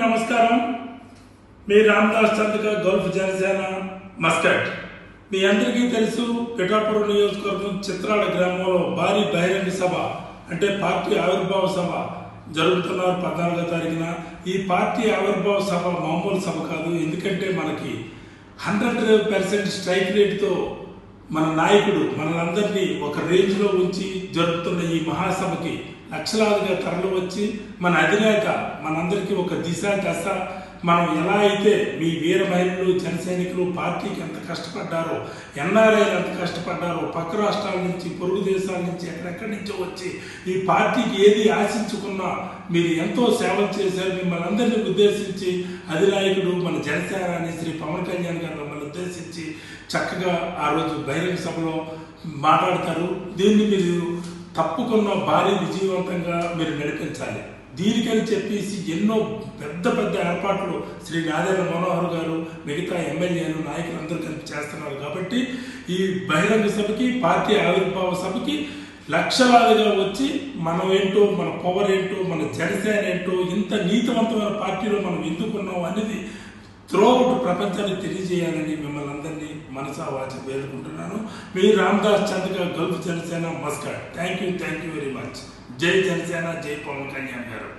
నమస్కారం. మీ Ramdas Chandraka Gulf Janasena Muscat. మీ అందరికీ తెలుసు, పిఠాపురం నియోజకవర్గం చిత్రాల గ్రామంలో భారీ బహిరంగ సభ అంటే పార్టీ ఆవిర్భావ సభ జరుగుతున్నారు 14వ తారీఖున. ఈ పార్టీ ఆవిర్భావ సభ మామూలు సభ కాదు. ఎందుకంటే మనకి 100% స్ట్రైక్ రేట్తో మన నాయకుడు మనలందరినీ ఒక రేంజ్లో ఉంచి జరుపుతున్న ఈ మహాసభకి లక్షలాదిగా తరలి వచ్చి మన అధినేత మనందరికీ ఒక దిశ దశ, మనం ఎలా అయితే మీ వీర మహిళలు జన సైనికులు పార్టీకి ఎంత కష్టపడ్డారో, ఎన్ఆర్ఐలు ఎంత కష్టపడ్డారో, పక్క రాష్ట్రాల నుంచి పొరుగు దేశాల నుంచి ఎక్కడెక్కడి నుంచో వచ్చి ఈ పార్టీకి ఏది ఆశించుకున్నా మీరు ఎంతో సేవలు చేశారు. మిమ్మల్ని అందరినీ ఉద్దేశించి అధినాయకుడు మన జనసేనాని శ్రీ పవన్ కళ్యాణ్ గారు మిమ్మల్ని ఉద్దేశించి చక్కగా ఆ రోజు బహిరంగ సభలో మాట్లాడతారు. దీన్ని మీరు తప్పకుండా భారీ విజయవంతంగా మీరు నడిపించాలి. దీనికని చెప్పేసి ఎన్నో పెద్ద పెద్ద ఏర్పాట్లు శ్రీ నాదేళ్ల మనోహర్ గారు మిగతా ఎమ్మెల్యేలు నాయకులందరూ కలిపి చేస్తున్నారు. కాబట్టి ఈ బహిరంగ సభకి పార్టీ ఆవిర్భావ సభకి లక్షలాదిగా వచ్చి మనం ఏంటో, మన పవర్ ఏంటో, మన జనసేన ఏంటో, ఇంత నీతివంతమైన పార్టీలో మనం ఎందుకున్నాం అనేది త్రూఅవుట్ ప్రపంచానికి తెలియజేయాలని మిమ్మల్ని అందరినీ మనసా వాచి వేడుకుంటున్నాను. మీ Ramdas Chandraka Gulf Janasena Muscat. Thank you very much. జై జనసేన, జై పవన్ కళ్యాణ్ గారు.